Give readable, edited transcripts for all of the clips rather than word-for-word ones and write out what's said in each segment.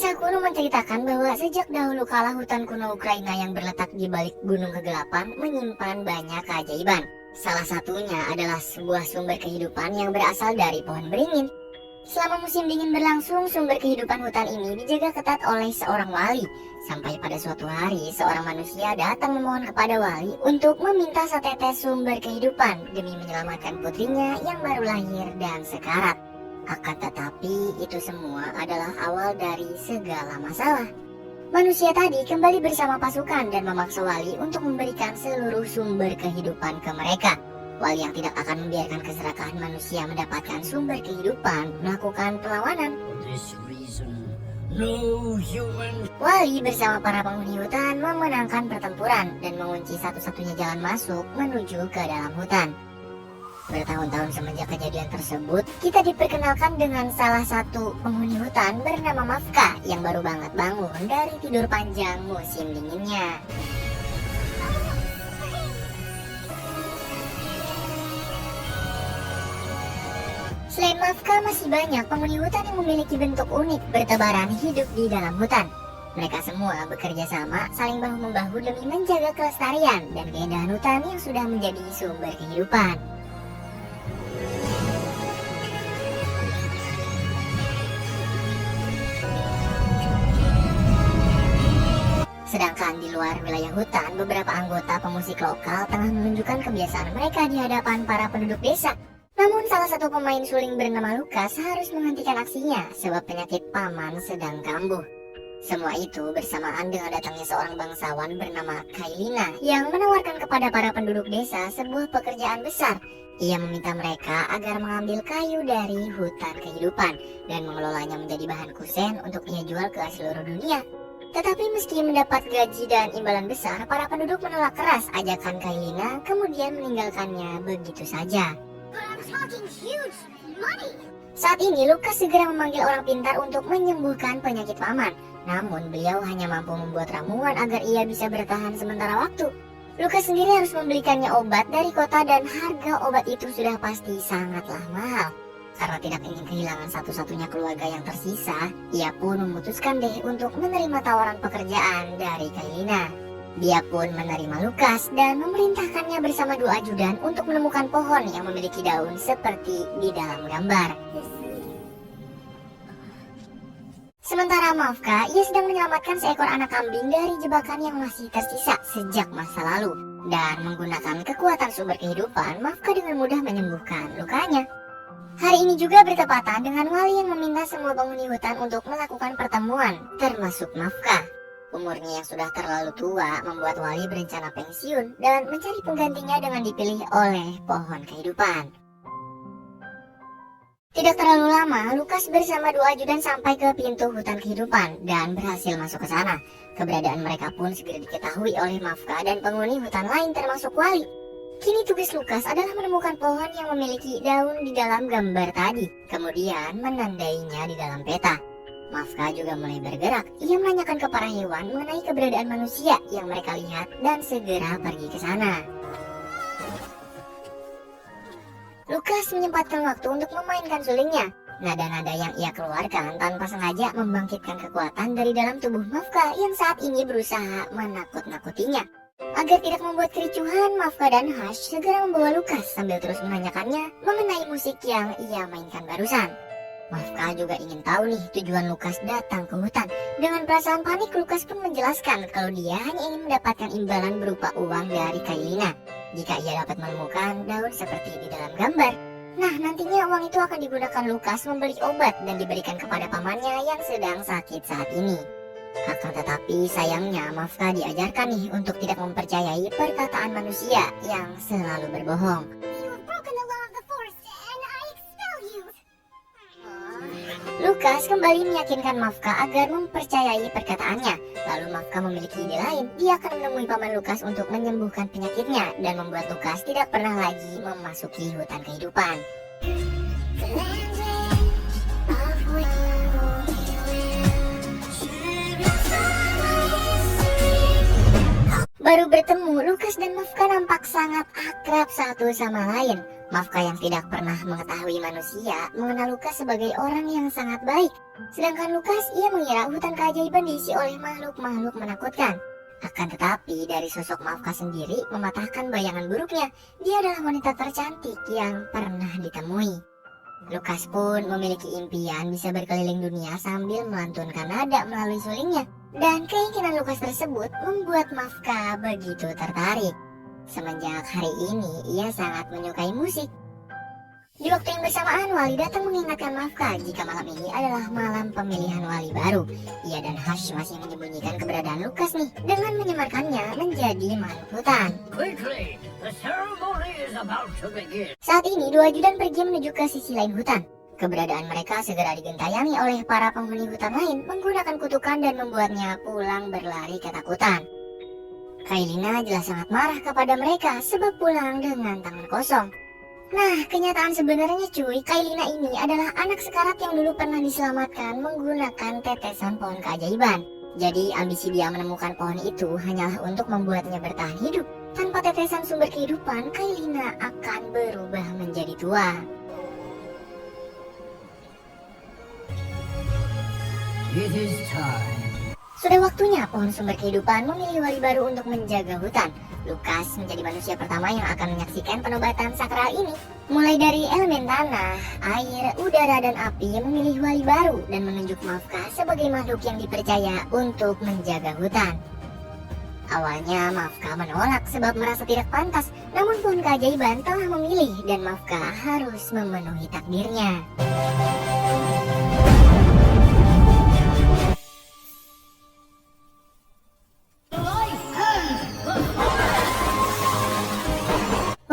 Kisah kuno menceritakan bahwa sejak dahulu kala hutan kuno Ukraina yang berletak di balik gunung kegelapan menyimpan banyak keajaiban. Salah satunya adalah sebuah sumber kehidupan yang berasal dari pohon beringin. Selama musim dingin berlangsung, sumber kehidupan hutan ini dijaga ketat oleh seorang wali. Sampai pada suatu hari, seorang manusia datang memohon kepada wali untuk meminta setetes sumber kehidupan demi menyelamatkan putrinya yang baru lahir dan sekarat. Akan tetapi itu semua adalah awal dari segala masalah. Manusia tadi kembali bersama pasukan dan memaksa wali untuk memberikan seluruh sumber kehidupan ke mereka. Wali yang tidak akan membiarkan keserakahan manusia mendapatkan sumber kehidupan melakukan perlawanan. Wali bersama para penghuni hutan memenangkan pertempuran dan mengunci satu-satunya jalan masuk menuju ke dalam hutan. Bertahun-tahun semenjak kejadian tersebut, kita diperkenalkan dengan salah satu penghuni hutan bernama Mavka yang baru banget bangun dari tidur panjang musim dinginnya. Selain Mavka, masih banyak penghuni hutan yang memiliki bentuk unik bertebaran hidup di dalam hutan. Mereka semua bekerja sama, saling bahu-membahu demi menjaga kelestarian dan keindahan hutan yang sudah menjadi sumber kehidupan. Sedangkan di luar wilayah hutan, beberapa anggota pemusik lokal tengah menunjukkan kebiasaan mereka di hadapan para penduduk desa. Namun salah satu pemain suling bernama Lukas harus menghentikan aksinya sebab penyakit paman sedang kambuh. Semua itu bersamaan dengan datangnya seorang bangsawan bernama Kailina yang menawarkan kepada para penduduk desa sebuah pekerjaan besar. Ia meminta mereka agar mengambil kayu dari hutan kehidupan dan mengelolanya menjadi bahan kusen untuk ia jual ke seluruh dunia. Tetapi meski mendapat gaji dan imbalan besar, para penduduk menolak keras ajakan Kailina, kemudian meninggalkannya begitu saja. Saat ini Lukas segera memanggil orang pintar untuk menyembuhkan penyakit paman. Namun beliau hanya mampu membuat ramuan agar ia bisa bertahan sementara waktu. Lukas sendiri harus membelikannya obat dari kota dan harga obat itu sudah pasti sangatlah mahal. Karena tidak ingin kehilangan satu-satunya keluarga yang tersisa, ia pun memutuskan deh untuk menerima tawaran pekerjaan dari Kailina. Dia pun menerima Lukas dan memerintahkannya bersama dua ajudan untuk menemukan pohon yang memiliki daun seperti di dalam gambar. Sementara Mavka, ia sedang menyelamatkan seekor anak kambing dari jebakan yang masih tersisa sejak masa lalu. Dan menggunakan kekuatan sumber kehidupan, Mavka dengan mudah menyembuhkan lukanya. Hari ini juga bertepatan dengan wali yang meminta semua penghuni hutan untuk melakukan pertemuan, termasuk Mavka. Umurnya yang sudah terlalu tua membuat wali berencana pensiun dan mencari penggantinya dengan dipilih oleh pohon kehidupan. Tidak terlalu lama, Lukas bersama dua ajudan sampai ke pintu hutan kehidupan dan berhasil masuk ke sana. Keberadaan mereka pun segera diketahui oleh Mavka dan penghuni hutan lain termasuk wali. Kini tugas Lukas adalah menemukan pohon yang memiliki daun di dalam gambar tadi, kemudian menandainya di dalam peta. Mavka juga mulai bergerak. Ia menanyakan ke para hewan mengenai keberadaan manusia yang mereka lihat dan segera pergi ke sana. Lukas menyempatkan waktu untuk memainkan sulingnya. Nada-nada yang ia keluarkan tanpa sengaja membangkitkan kekuatan dari dalam tubuh Mavka yang saat ini berusaha menakut-nakutinya. Agar tidak membuat kericuhan, Mavka dan Hush segera membawa Lukas sambil terus menanyakannya mengenai musik yang ia mainkan barusan. Mavka juga ingin tahu nih tujuan Lukas datang ke hutan. Dengan perasaan panik, Lukas pun menjelaskan kalau dia hanya ingin mendapatkan imbalan berupa uang dari Kailina jika ia dapat menemukan daun seperti di dalam gambar. Nah, nantinya uang itu akan digunakan Lukas membeli obat dan diberikan kepada pamannya yang sedang sakit saat ini. Akan tetapi sayangnya Mavka diajarkan nih untuk tidak mempercayai perkataan manusia yang selalu berbohong. Lukas kembali meyakinkan Mavka agar mempercayai perkataannya. Lalu Mavka memiliki ide lain. Dia akan menemui paman Lukas untuk menyembuhkan penyakitnya dan membuat Lukas tidak pernah lagi memasuki hutan kehidupan. Baru bertemu, Lukas dan Mavka nampak sangat akrab satu sama lain. Mafka yang tidak pernah mengetahui manusia mengenal Lukas sebagai orang yang sangat baik. Sedangkan Lukas, ia mengira hutan keajaiban diisi oleh makhluk-makhluk menakutkan. Akan tetapi dari sosok Mafka sendiri mematahkan bayangan buruknya. Dia adalah wanita tercantik yang pernah ditemui. Lukas pun memiliki impian bisa berkeliling dunia sambil melantunkan nada melalui sulingnya. Dan keinginan Lukas tersebut membuat Mafka begitu tertarik. Semenjak hari ini, ia sangat menyukai musik. Di waktu yang bersamaan, Wali datang mengingatkan Mafka jika malam ini adalah malam pemilihan wali baru. Ia dan Hush masih menyembunyikan keberadaan Lukas nih dengan menyemarkannya menjadi makhluk hutan. Quickly, the ceremony is about to begin. Saat ini, dua ajudan pergi menuju ke sisi lain hutan. Keberadaan mereka segera digentayangi oleh para penghuni hutan lain menggunakan kutukan dan membuatnya pulang berlari ketakutan. Kailina jelas sangat marah kepada mereka sebab pulang dengan tangan kosong. Nah, kenyataan sebenarnya cuy, Kailina ini adalah anak sekarat yang dulu pernah diselamatkan menggunakan tetesan pohon keajaiban. Jadi ambisi dia menemukan pohon itu hanyalah untuk membuatnya bertahan hidup. Tanpa tetesan sumber kehidupan, Kailina akan berubah menjadi tua. It is time. Sudah waktunya pohon sumber kehidupan memilih wali baru untuk menjaga hutan. Lukas menjadi manusia pertama yang akan menyaksikan penobatan sakral ini. Mulai dari elemen tanah, air, udara, dan api memilih wali baru dan menunjuk Mafka sebagai makhluk yang dipercaya untuk menjaga hutan. Awalnya Mafka menolak sebab merasa tidak pantas, namun pohon keajaiban telah memilih dan Mafka harus memenuhi takdirnya.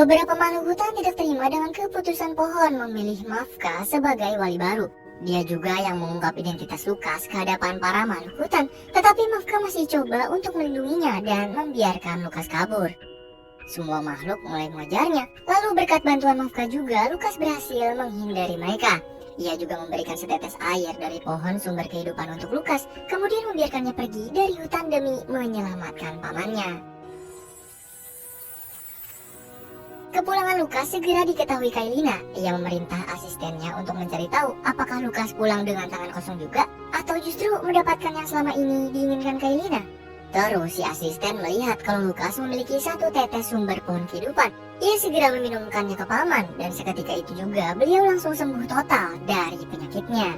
Beberapa makhluk hutan tidak terima dengan keputusan pohon memilih Mafka sebagai wali baru. Dia juga yang mengungkap identitas Lukas ke hadapan para makhluk hutan, tetapi Mafka masih coba untuk melindunginya dan membiarkan Lukas kabur. Semua makhluk mulai mengejarnya, lalu berkat bantuan Mafka juga Lukas berhasil menghindari mereka. Ia juga memberikan setetes air dari pohon sumber kehidupan untuk Lukas, kemudian membiarkannya pergi dari hutan demi menyelamatkan pamannya. Kepulangan Lukas segera diketahui Kailina. Ia memerintah asistennya untuk mencari tahu apakah Lukas pulang dengan tangan kosong juga atau justru mendapatkan yang selama ini diinginkan Kailina. Terus si asisten melihat kalau Lukas memiliki satu tetes sumber pohon kehidupan. Ia segera meminumkannya ke paman dan seketika itu juga beliau langsung sembuh total dari penyakitnya.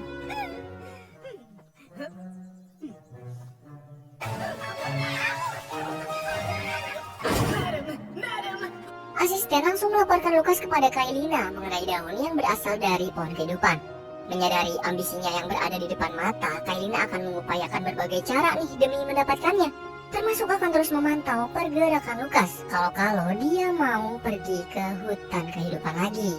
Asisten langsung melaporkan Lukas kepada Kailina mengenai daun yang berasal dari pohon kehidupan. Menyadari ambisinya yang berada di depan mata, Kailina akan mengupayakan berbagai cara nih demi mendapatkannya. Termasuk akan terus memantau pergerakan Lukas kalau dia mau pergi ke hutan kehidupan lagi.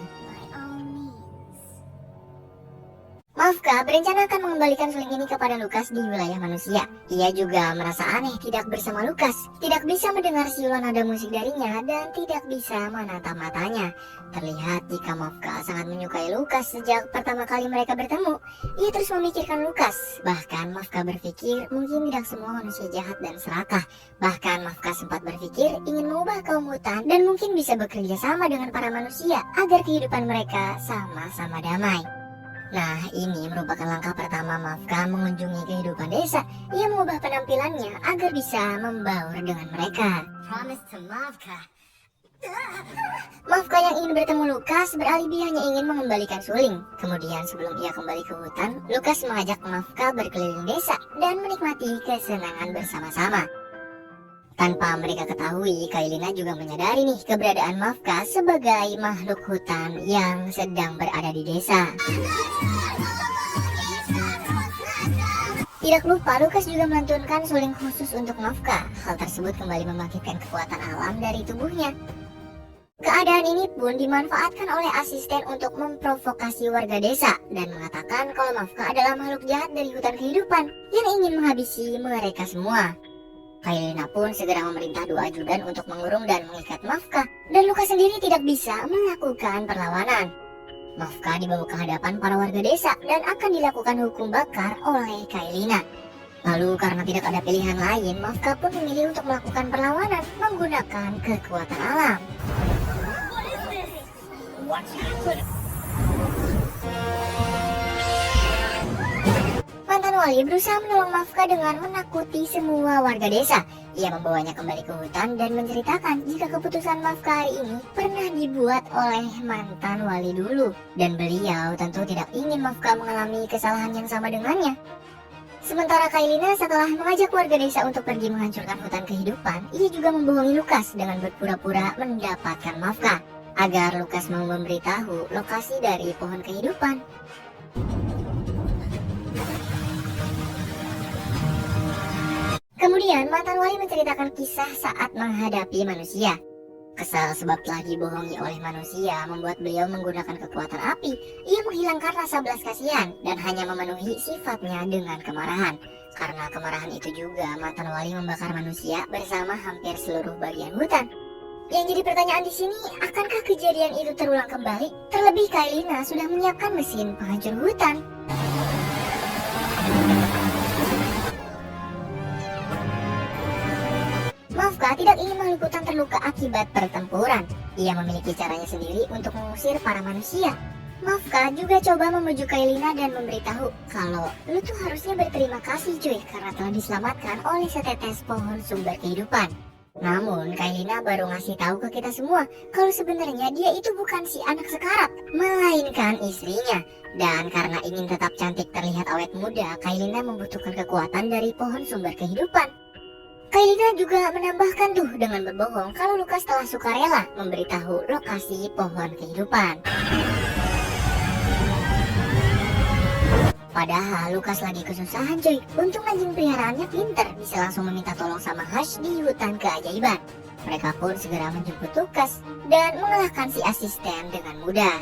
Mafka berencana akan mengembalikan suling ini kepada Lukas di wilayah manusia. Ia juga merasa aneh tidak bersama Lukas, tidak bisa mendengar siulan nada musik darinya, dan tidak bisa menatap matanya. Terlihat jika Mafka sangat menyukai Lukas sejak pertama kali mereka bertemu. Ia terus memikirkan Lukas. Bahkan Mafka berpikir mungkin tidak semua manusia jahat dan serakah. Bahkan Mafka sempat berpikir ingin mengubah kaum hutan dan mungkin bisa bekerja sama dengan para manusia agar kehidupan mereka sama-sama damai. Nah, ini merupakan langkah pertama Mafka mengunjungi kehidupan desa. Ia mengubah penampilannya agar bisa membaur dengan mereka. Promise to Mafka. Mafka yang ingin bertemu Lukas beralibi hanya ingin mengembalikan suling. Kemudian sebelum ia kembali ke hutan, Lukas mengajak Mafka berkeliling desa dan menikmati kesenangan bersama-sama. Tanpa mereka ketahui, Kailina juga menyadari nih keberadaan Mafka sebagai makhluk hutan yang sedang berada di desa. Tidak lupa, Lukas juga melantunkan suling khusus untuk Mafka. Hal tersebut kembali membangkitkan kekuatan alam dari tubuhnya. Keadaan ini pun dimanfaatkan oleh asisten untuk memprovokasi warga desa dan mengatakan kalau Mafka adalah makhluk jahat dari hutan kehidupan yang ingin menghabisi mereka semua. Kailina pun segera memerintah dua ajudan untuk mengurung dan mengikat Mafka, dan Lukas sendiri tidak bisa melakukan perlawanan. Mafka dibawa ke hadapan para warga desa dan akan dilakukan hukum bakar oleh Kailina. Lalu karena tidak ada pilihan lain, Mafka pun memilih untuk melakukan perlawanan menggunakan kekuatan alam. What's happened? Mantan wali berusaha menolong Mafka dengan menakuti semua warga desa. Ia membawanya kembali ke hutan dan menceritakan jika keputusan Mafka hari ini pernah dibuat oleh mantan wali dulu. Dan beliau tentu tidak ingin Mafka mengalami kesalahan yang sama dengannya. Sementara Kailina setelah mengajak warga desa untuk pergi menghancurkan hutan kehidupan, ia juga membohongi Lukas dengan berpura-pura mendapatkan Mafka, agar Lukas mau memberitahu lokasi dari pohon kehidupan. Kemudian mantan wali menceritakan kisah saat menghadapi manusia. Kesal sebab telah dibohongi oleh manusia membuat beliau menggunakan kekuatan api. Ia menghilangkan rasa belas kasihan dan hanya memenuhi sifatnya dengan kemarahan. Karena kemarahan itu juga mantan wali membakar manusia bersama hampir seluruh bagian hutan. Yang jadi pertanyaan di sini, akankah kejadian itu terulang kembali? Terlebih Kailina sudah menyiapkan mesin penghancur hutan. Mafka tidak ingin makhluk hutan terluka akibat pertempuran. Ia memiliki caranya sendiri untuk mengusir para manusia. Mafka juga coba membujuk Kailina dan memberitahu kalau lu tuh harusnya berterima kasih cuy karena telah diselamatkan oleh setetes pohon sumber kehidupan. Namun Kailina baru ngasih tahu ke kita semua kalau sebenarnya dia itu bukan si anak sekarat, melainkan istrinya. Dan karena ingin tetap cantik terlihat awet muda, Kailina membutuhkan kekuatan dari pohon sumber kehidupan. Kailina juga menambahkan tuh dengan berbohong kalau Lukas telah sukarela memberitahu lokasi pohon kehidupan. Padahal Lukas lagi kesusahan cuy. Untung anjing peliharaannya pinter, bisa langsung meminta tolong sama Hush di hutan keajaiban. Mereka pun segera menjemput Lukas dan mengalahkan si asisten dengan mudah.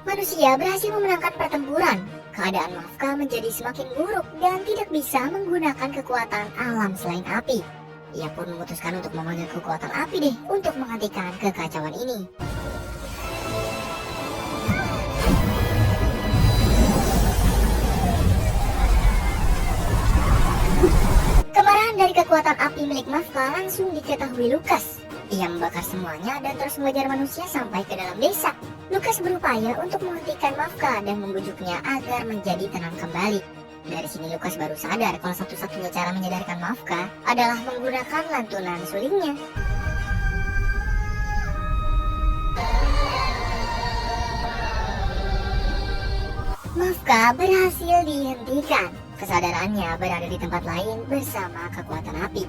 Manusia berhasil memenangkan pertempuran. Keadaan Mafka menjadi semakin buruk dan tidak bisa menggunakan kekuatan alam selain api. Ia pun memutuskan untuk memanggil kekuatan api deh untuk menghentikan kekacauan ini. Kemarahan dari kekuatan api milik Mafka langsung diketahui Lukas. Ia membakar semuanya dan terus mengejar manusia sampai ke dalam desa. Lukas berupaya untuk menghentikan Mafka dan membujuknya agar menjadi tenang kembali. Dari sini Lukas baru sadar kalau satu-satunya cara menyadarkan Mafka adalah menggunakan lantunan sulingnya. Mafka berhasil dihentikan. Kesadarannya berada di tempat lain bersama kekuatan api.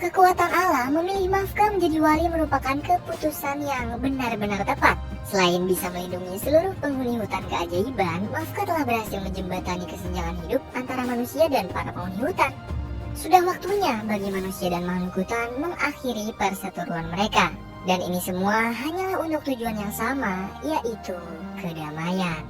Kekuatan Allah memilih Mafka menjadi wali merupakan keputusan yang benar-benar tepat. Selain bisa melindungi seluruh penghuni hutan keajaiban, Mafka telah berhasil menjembatani kesenjangan hidup antara manusia dan para penghuni hutan. Sudah waktunya bagi manusia dan makhluk hutan mengakhiri perseteruan mereka. Dan ini semua hanyalah untuk tujuan yang sama, yaitu kedamaian.